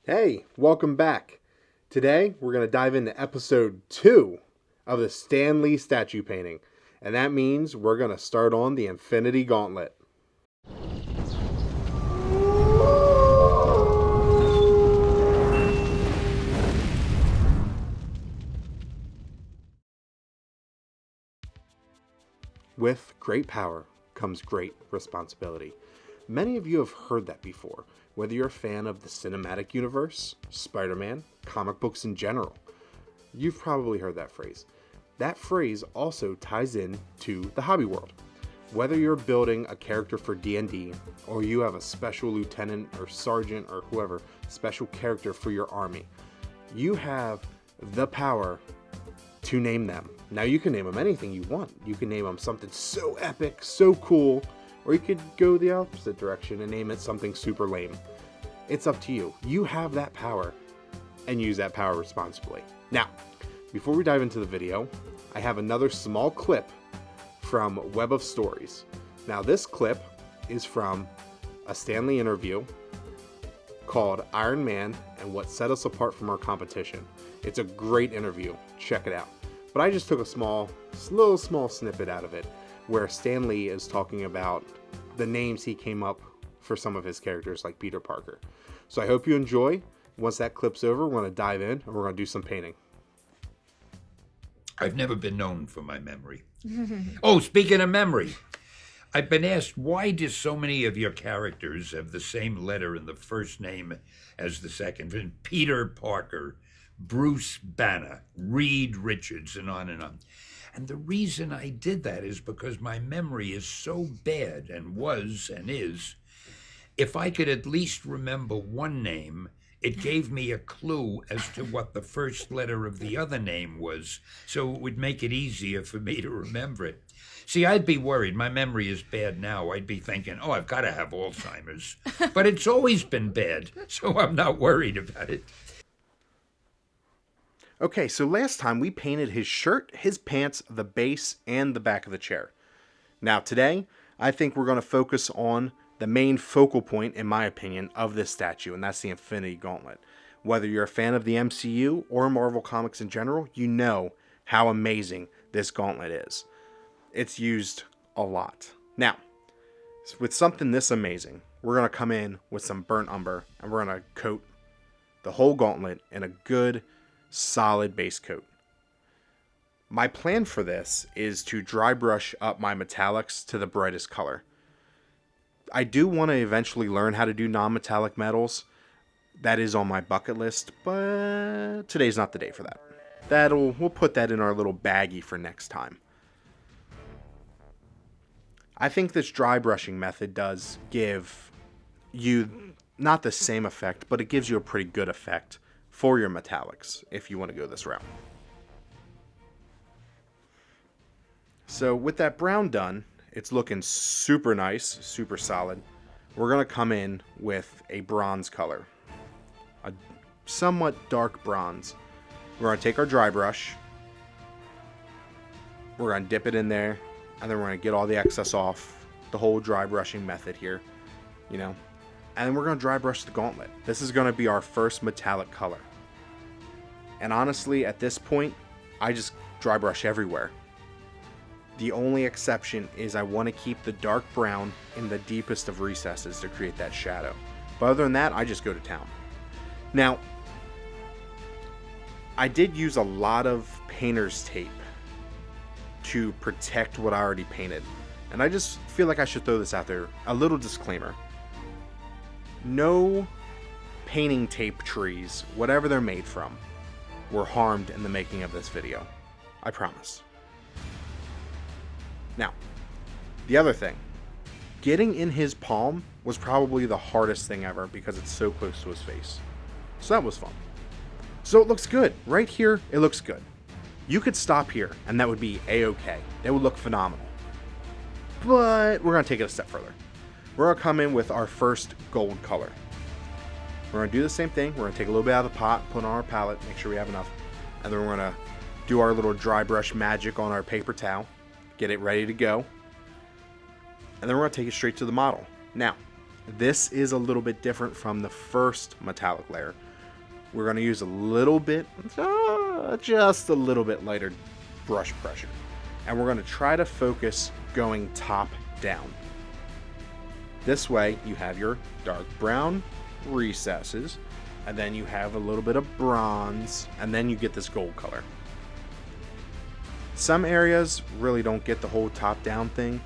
Hey, welcome back. Today, we're going to dive into episode 2 of the Stan Lee statue painting. And that means we're going to start on the Infinity Gauntlet. With great power comes great responsibility. Many of you have heard that before, whether you're a fan of the cinematic universe, Spider-Man, comic books in general. You've probably heard that phrase. That phrase also ties in to the hobby world. Whether you're building a character for D&D, or you have a special lieutenant or sergeant or whoever, special character for your army, you have the power to name them. Now you can name them anything you want. You can name them something so epic, so cool, or you could go the opposite direction and name it something super lame. It's up to you. You have that power, and use that power responsibly. Now, before we dive into the video, I have another small clip from Web of Stories. Now this clip is from a Stan Lee interview called Iron Man and What Set Us Apart from Our Competition. It's a great interview. Check it out. But I just took a small snippet out of it where Stan Lee is talking about the names he came up for some of his characters like Peter Parker. So I hope you enjoy. Once that clip's over, we're going to dive in and we're going to do some painting. I've never been known for my memory. Oh, speaking of memory, I've been asked, why do so many of your characters have the same letter in the first name as the second? Peter Parker, Bruce Banner, Reed Richards, and on and on. And the reason I did that is because my memory is so bad, and was and is. If I could at least remember one name, it gave me a clue as to what the first letter of the other name was, so it would make it easier for me to remember it. See, I'd be worried. My memory is bad now. I'd be thinking, oh, I've got to have Alzheimer's. But it's always been bad, so I'm not worried about it. Okay, so last time we painted his shirt, his pants, the base, and the back of the chair. Now today, I think we're going to focus on the main focal point, in my opinion, of this statue, and that's the Infinity Gauntlet. Whether you're a fan of the MCU or Marvel Comics in general, you know how amazing this gauntlet is. It's used a lot. Now, with something this amazing, we're going to come in with some burnt umber, and we're going to coat the whole gauntlet in a good, solid base coat. My plan for this is to dry brush up my metallics to the brightest color. I do want to eventually learn how to do non-metallic metals. That is on my bucket list, but today's not the day for that. We'll put that in our little baggie for next time. I think this dry brushing method does give you not the same effect, but it gives you a pretty good effect for your metallics if you want to go this route. So with that brown done, it's looking super nice, super solid. We're going to come in with a bronze color, a somewhat dark bronze. We're going to take our dry brush, we're going to dip it in there, and then we're going to get all the excess off, the whole dry brushing method here, and then we're going to dry brush the gauntlet. This is going to be our first metallic color. And honestly, at this point, I just dry brush everywhere. The only exception is I want to keep the dark brown in the deepest of recesses to create that shadow. But other than that, I just go to town. Now, I did use a lot of painter's tape to protect what I already painted. And I just feel like I should throw this out there. A little disclaimer. No painting tape trees, whatever they're made from, were harmed in the making of this video. I promise. Now, the other thing. Getting in his palm was probably the hardest thing ever because it's so close to his face. So that was fun. So it looks good. Right here, it looks good. You could stop here and that would be a-okay. That would look phenomenal. But we're going to take it a step further. We're going to come in with our first gold color. We're going to do the same thing. We're going to take a little bit out of the pot, put it on our palette, make sure we have enough. And then we're going to do our little dry brush magic on our paper towel. Get it ready to go. And then we're going to take it straight to the model. Now, this is a little bit different from the first metallic layer. we're going to use a little bit, just a little bit lighter brush pressure. And we're going to try to focus going top down. This way you have your dark brown recesses, and then you have a little bit of bronze, and then you get this gold color. Some areas really don't get the whole top down thing,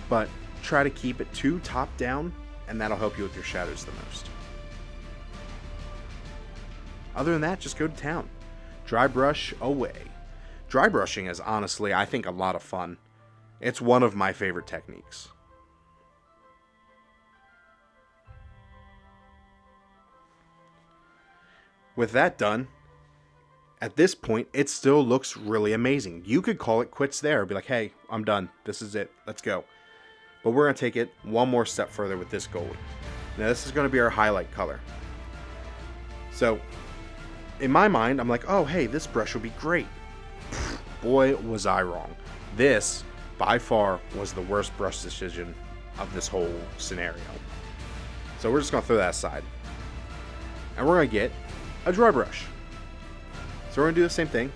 but try to keep it too top down, and that'll help you with your shadows the most. Other than that, just go to town. Dry brush away. Dry brushing is honestly, I think, a lot of fun. It's one of my favorite techniques. With that done, at this point, it still looks really amazing. You could call it quits there. Be like, hey, I'm done. This is it. Let's go. But we're going to take it one more step further with this gold. Now, this is going to be our highlight color. So, in my mind, I'm like, oh, hey, this brush will be great. Boy, was I wrong. This, by far, was the worst brush decision of this whole scenario. So we're just going to throw that aside. And we're going to get a dry brush. So we're going to do the same thing.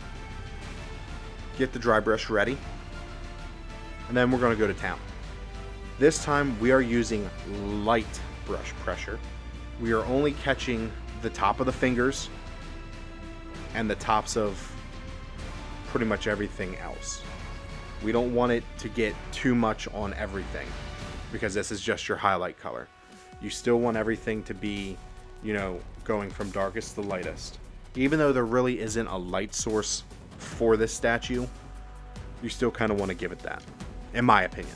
Get the dry brush ready. And then we're going to go to town. This time we are using light brush pressure. We are only catching the top of the fingers and the tops of pretty much everything else. We don't want it to get too much on everything because this is just your highlight color. You still want everything to be, going from darkest to lightest. Even though there really isn't a light source for this statue, you still kind of want to give it that, in my opinion.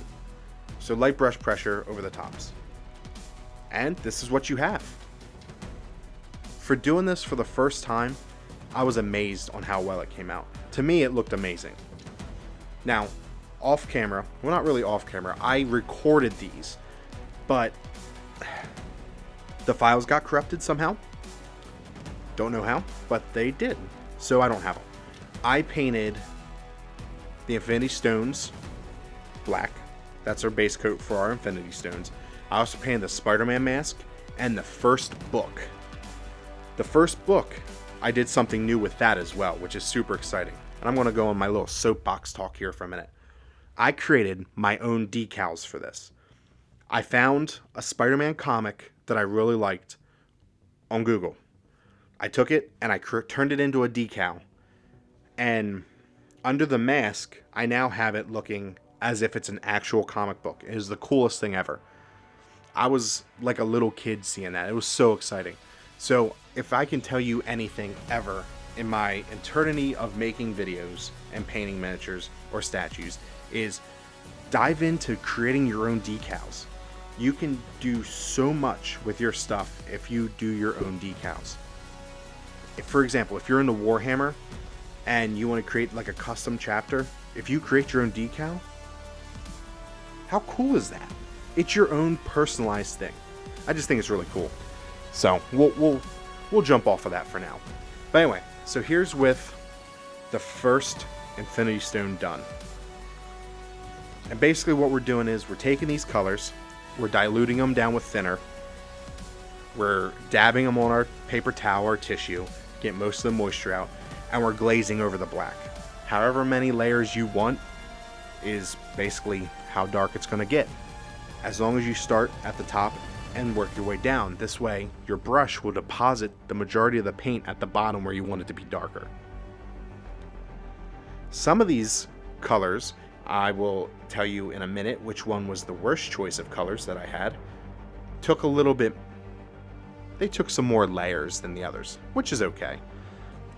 So light brush pressure over the tops. And this is what you have. For doing this for the first time, I was amazed on how well it came out. To me, it looked amazing. Now, off camera, well, not really off camera, I recorded these, but the files got corrupted somehow. Don't know how, but they did. So I don't have them. I painted the Infinity Stones black. That's our base coat for our Infinity Stones. I also painted the Spider-Man mask and the first book. The first book, I did something new with that as well, which is super exciting. And I'm going to go on my little soapbox talk here for a minute. I created my own decals for this. I found a Spider-Man comic that I really liked on Google. I took it and I turned it into a decal. And under the mask, I now have it looking as if it's an actual comic book. It is the coolest thing ever. I was like a little kid seeing that. It was so exciting. So if I can tell you anything ever in my eternity of making videos and painting miniatures or statues, is dive into creating your own decals. You can do so much with your stuff if you do your own decals. For example, if you're into Warhammer and you want to create like a custom chapter, if you create your own decal, how cool is that? It's your own personalized thing. I just think it's really cool. So we'll jump off of that for now. But anyway, so here's with the first Infinity Stone done. And basically what we're doing is we're taking these colors, we're diluting them down with thinner, we're dabbing them on our paper towel or tissue, get most of the moisture out, and we're glazing over the black. However many layers you want is basically how dark it's going to get. As long as you start at the top and work your way down. This way, your brush will deposit the majority of the paint at the bottom where you want it to be darker. Some of these colors, I will tell you in a minute which one was the worst choice of colors that I had. They took some more layers than the others, which is okay.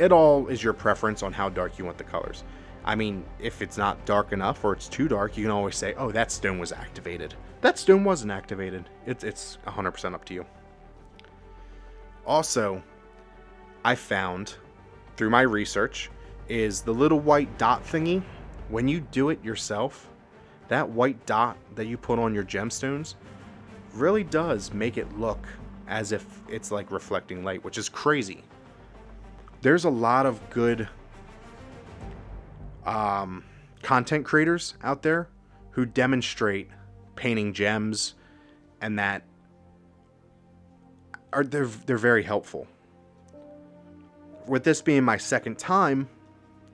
It all is your preference on how dark you want the colors. I mean, if it's not dark enough or it's too dark, you can always say, oh, that stone was activated. That stone wasn't activated. It's 100% up to you. Also, I found, through my research, is the little white dot thingy. When you do it yourself, that white dot that you put on your gemstones really does make it look as if it's like reflecting light, which is crazy. There's a lot of good content creators out there who demonstrate painting gems, and that they're very helpful. with this being my second time,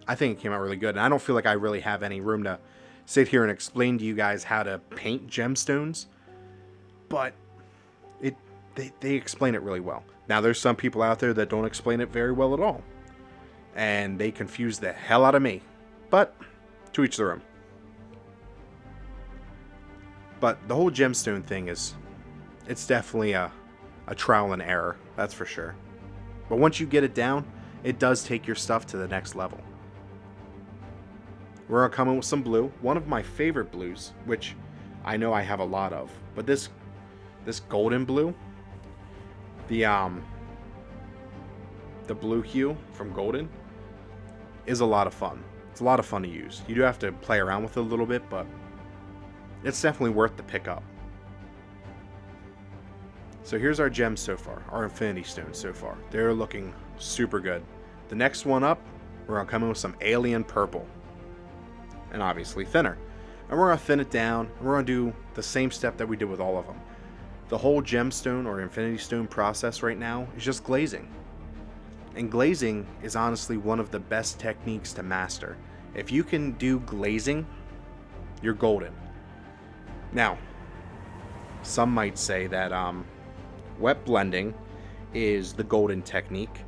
I think it came out really good. And I don't feel like I really have any room to sit here and explain to you guys how to paint gemstones, but they explain it really well. Now, there's some people out there that don't explain it very well at all, and they confuse the hell out of me, but to each their own. But the whole gemstone thing it's definitely a trial and error, that's for sure. But once you get it down, it does take your stuff to the next level. We're going to come in with some blue. One of my favorite blues, which I know I have a lot of. But this golden blue, the blue hue from Golden, is a lot of fun. It's a lot of fun to use. You do have to play around with it a little bit, but it's definitely worth the pickup. So here's our gems so far, our infinity stones so far. They're looking super good. The next one up, we're going to come in with some alien purple. And obviously thinner. And we're going to thin it down, and we're going to do the same step that we did with all of them. The whole gemstone or infinity stone process right now is just glazing. And glazing is honestly one of the best techniques to master. If you can do glazing, you're golden. Now, some might say that wet blending is the golden technique.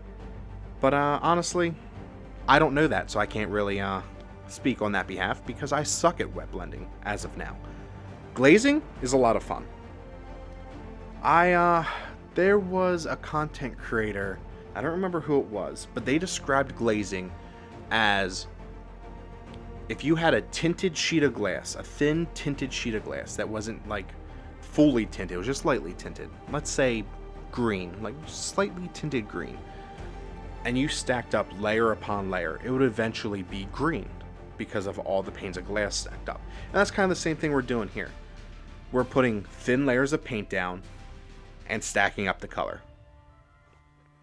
But honestly, I don't know that, so I can't really speak on that behalf because I suck at wet blending as of now. Glazing is a lot of fun. There was a content creator, I don't remember who it was, but they described glazing as if you had a tinted sheet of glass, a thin tinted sheet of glass that wasn't like fully tinted, it was just lightly tinted. Let's say green, like slightly tinted green. And you stacked up layer upon layer, it would eventually be green because of all the panes of glass stacked up. And that's kind of the same thing we're doing here. We're putting thin layers of paint down and stacking up the color.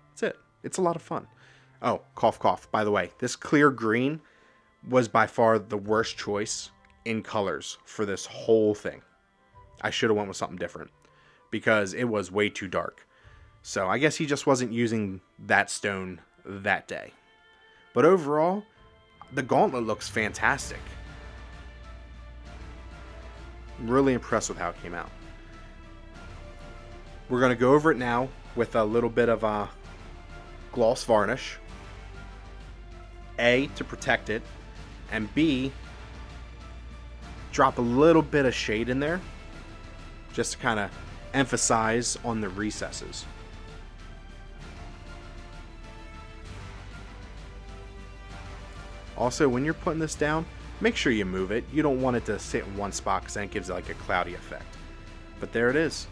That's it. It's a lot of fun. Oh, cough, cough. By the way, this clear green was by far the worst choice in colors for this whole thing. I should have went with something different because it was way too dark. So I guess he just wasn't using that stone that day. But overall, the Gauntlet looks fantastic. I'm really impressed with how it came out. We're going to go over it now with a little bit of gloss varnish. A, to protect it, and B, drop a little bit of shade in there just to kind of emphasize on the recesses. Also, when you're putting this down, make sure you move it. You don't want it to sit in one spot because then it gives it like a cloudy effect. But there it is.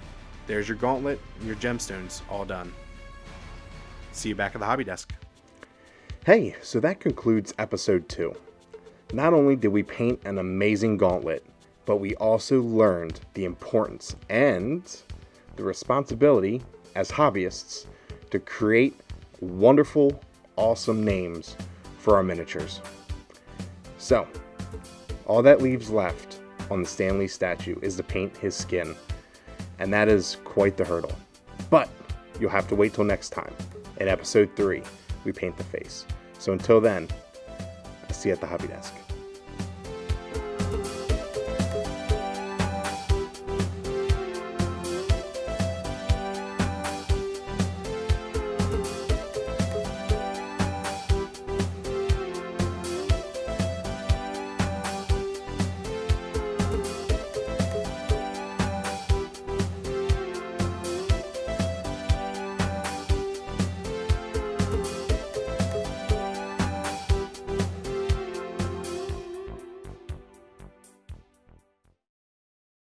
There's your Gauntlet and your gemstones all done. See you back at the hobby desk. Hey, so that concludes episode 2. Not only did we paint an amazing Gauntlet, but we also learned the importance and the responsibility as hobbyists to create wonderful, awesome names for our miniatures. So, all that leaves left on the Stanley statue is to paint his skin, and that is quite the hurdle. But you'll have to wait till next time. In episode 3, we paint the face. So until then, I'll see you at the hobby desk.